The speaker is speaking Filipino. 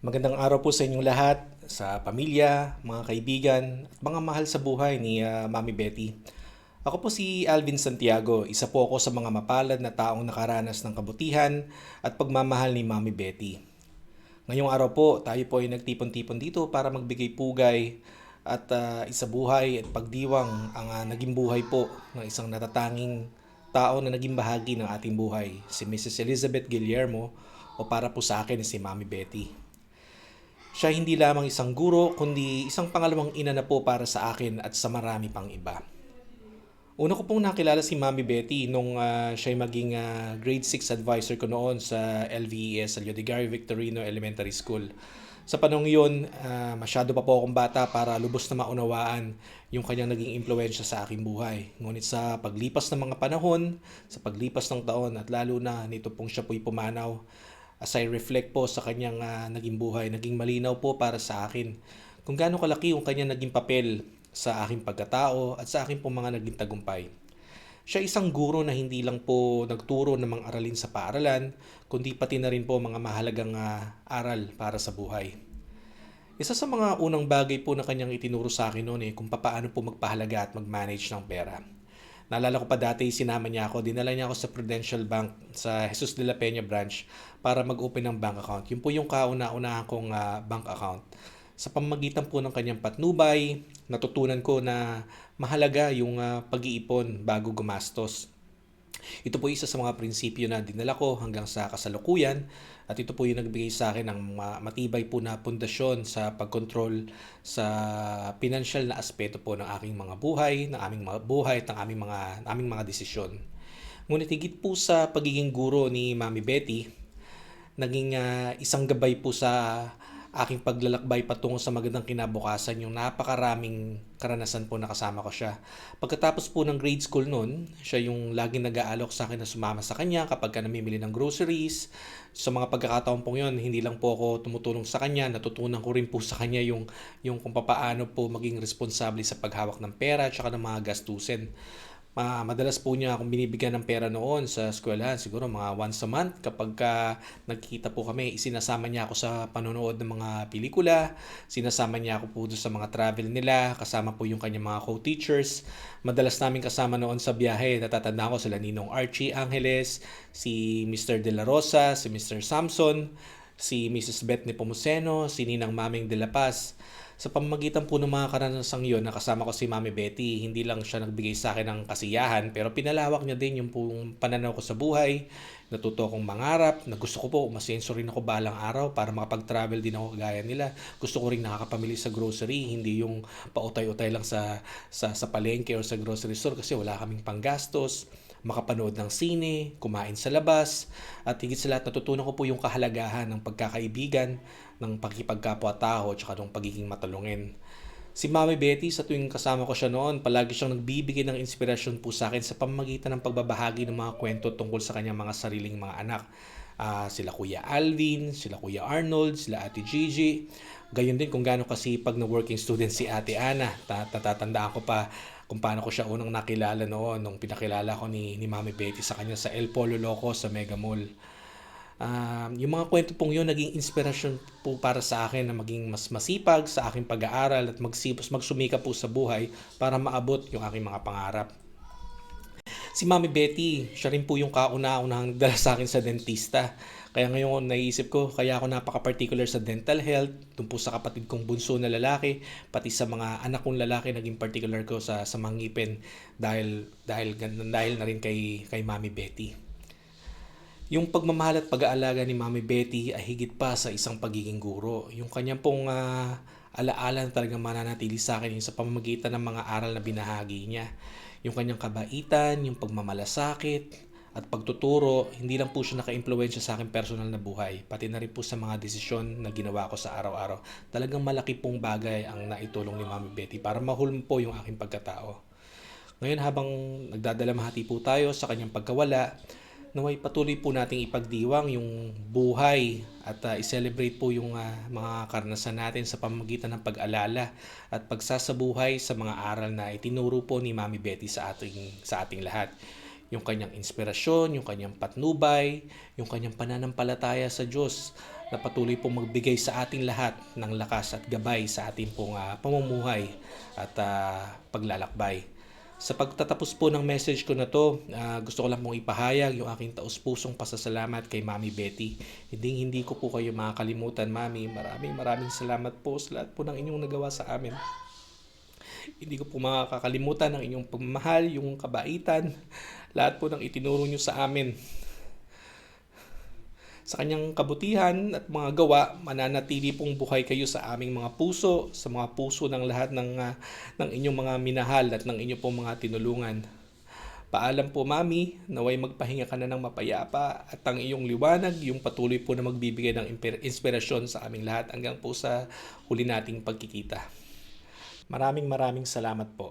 Magandang araw po sa inyong lahat, sa pamilya, mga kaibigan, at mga mahal sa buhay ni Mami Betty. Ako po si Alvin Santiago, isa po ako sa mga mapalad na taong nakaranas ng kabutihan at pagmamahal ni Mami Betty. Ngayong araw po, tayo po ay nagtipon-tipon dito para magbigay pugay at isabuhay at pagdiwang ang naging buhay po ng isang natatanging tao na naging bahagi ng ating buhay, si Mrs. Elizabeth Guillermo o para po sa akin si Mami Betty. Siya hindi lamang isang guro, kundi isang pangalawang ina na po para sa akin at sa marami pang iba. Una ko pong nakilala si Mami Betty nung siya maging grade 6 advisor ko noon sa LVES, sa Leodegario Victorino Elementary School. Sa panong yun, masyado pa po akong bata para lubos na maunawaan yung kanyang naging impluensya sa aking buhay. Ngunit sa paglipas ng mga panahon, sa paglipas ng taon at lalo na nito pong siya po'y pumanaw, as I reflect po sa kanyang naging buhay, naging malinaw po para sa akin kung gaano kalaki yung kanyang naging papel sa aking pagkatao at sa aking pong mga naging tagumpay. Siya isang guro na hindi lang po nagturo ng mga aralin sa paaralan, kundi pati na rin po mga mahalagang aral para sa buhay. Isa sa mga unang bagay po na kanyang itinuro sa akin noon kung paano po magpahalaga at mag-manage ng pera. Naalala ko pa dati, sinama niya ako, dinala niya ako sa Prudential Bank sa Jesus de la Peña branch para mag-open ng bank account. Yun po yung kauna-unahan kong bank account. Sa pamamagitan po ng kanyang patnubay, natutunan ko na mahalaga yung pag-iipon bago gumastos. Ito po isa sa mga prinsipyo na dinala ko hanggang sa kasalukuyan at ito po yung nagbigay sa akin ng matibay po na pundasyon sa pagkontrol sa financial na aspeto po ng aking mga buhay, ng aming mga buhay at ng aming mga desisyon. Ngunit higit po sa pagiging guro ni Mami Betty, naging isang gabay po sa aking paglalakbay patungo sa magandang kinabukasan yung napakaraming karanasan po na kasama ko siya. Pagkatapos po ng grade school noon, siya yung laging nag-aalok sa akin na sumama sa kanya kapag namimili ng groceries. Sa mga pagkakataon po yun, hindi lang po ako tumutulong sa kanya, natutunan ko rin po sa kanya yung kung paano po maging responsable sa paghawak ng pera at saka ng mga gastusin. Madalas po niya akong binibigyan ng pera noon sa eskwelahan, siguro mga once a month. Kapag nagkikita po kami, isinasama niya ako sa panonood ng mga pelikula, sinasama niya ako po doon sa mga travel nila, kasama po yung kanyang mga co-teachers. Madalas namin kasama noon sa biyahe, natatandaan ko sila Ninong Archie Angeles, si Mr. De La Rosa, si Mr. Samson, si Mrs. Beth Nepomuceno, si Ninang Maming De La Paz. Sa pamamagitan po ng mga karanasang yun, nakasama ko si Mami Betty, hindi lang siya nagbigay sa akin ng kasiyahan, pero pinalawak niya din yung pong pananaw ko sa buhay. Natuto akong mangarap, na gusto ko po, umasenso rin ako balang araw para makapag-travel din ako gaya nila. Gusto ko rin nakakapamili sa grocery, hindi yung pautay-utay lang sa palengke o sa grocery store kasi wala kaming panggastos, makapanood ng sine, kumain sa labas, at higit sa lahat natutunan ko po yung kahalagahan ng pagkakaibigan, ng pakikipagkapwa-tao at saka ng pagiging matulungin. Si Mami Betty, sa tuwing kasama ko siya noon, palagi siyang nagbibigay ng inspirasyon po sa akin sa pamamagitan ng pagbabahagi ng mga kwento tungkol sa kanyang mga sariling mga anak. Sila Kuya Alvin, sila Kuya Arnold, sila Ate Gigi. Gayon din kung gaano kasipag na working student si Ate Ana. Natatandaan ko pa kung paano ko siya unang nakilala noon nung pinakilala ko ni Mami Betty sa kanya sa El Polo Loco sa Mega Mall. Yung mga kwento pong yun naging inspirasyon po para sa akin na maging mas masipag sa aking pag-aaral at magsumika po sa buhay para maabot yung aking mga pangarap. Si Mami Betty, siya rin po yung kauna-unahang nagdala sa akin sa dentista. Kaya ngayon naisip ko, kaya ako napaka-particular sa dental health, tungkol po sa kapatid kong bunso na lalaki, pati sa mga anak kong lalaki naging particular ko sa mga ngipin dahil na rin kay Mami Betty. Yung pagmamahal at pag-aalaga ni Mami Betty ay higit pa sa isang pagiging guro. Yung kanyang pong alaala na talagang mananatili sa akin yung sa pamamagitan ng mga aral na binahagi niya. Yung kanyang kabaitan, yung pagmamalasakit, at pagtuturo, hindi lang po siya naka-impluwensya sa akin personal na buhay, pati na rin po sa mga desisyon na ginawa ko sa araw-araw. Talagang malaki pong bagay ang naitulong ni Mami Betty para mahulm po yung aking pagkatao. Ngayon habang nagdadalamhati po tayo sa kanyang pagkawala, naway patuloy po nating ipagdiwang yung buhay at i-celebrate po yung mga karanasan natin sa pamamagitan ng pag-alala at pagsasabuhay sa mga aral na itinuro po ni Mami Betty sa ating lahat. Yung kanyang inspirasyon, yung kanyang patnubay, yung kanyang pananampalataya sa Diyos na patuloy pong magbigay sa ating lahat ng lakas at gabay sa ating pong pamumuhay at paglalakbay. Sa pagtatapos po ng message ko na to, gusto ko lang pong ipahayag yung aking taus-pusong pasasalamat kay Mami Betty. Hindi ko po kayo makakalimutan, Mami. Maraming salamat po sa lahat po ng inyong nagawa sa amin. Hindi ko po makakalimutan ang inyong pagmamahal, yung kabaitan, lahat po ng itinuro nyo sa amin. Sa kanyang kabutihan at mga gawa, mananatili pong buhay kayo sa aming mga puso, sa mga puso ng lahat ng inyong mga minahal at ng inyong pong mga tinulungan. Paalam po, Mami, naway magpahinga ka na ng mapayapa at ang iyong liwanag, yung patuloy po na magbibigay ng inspirasyon sa aming lahat hanggang po sa huli nating pagkikita. Maraming salamat po.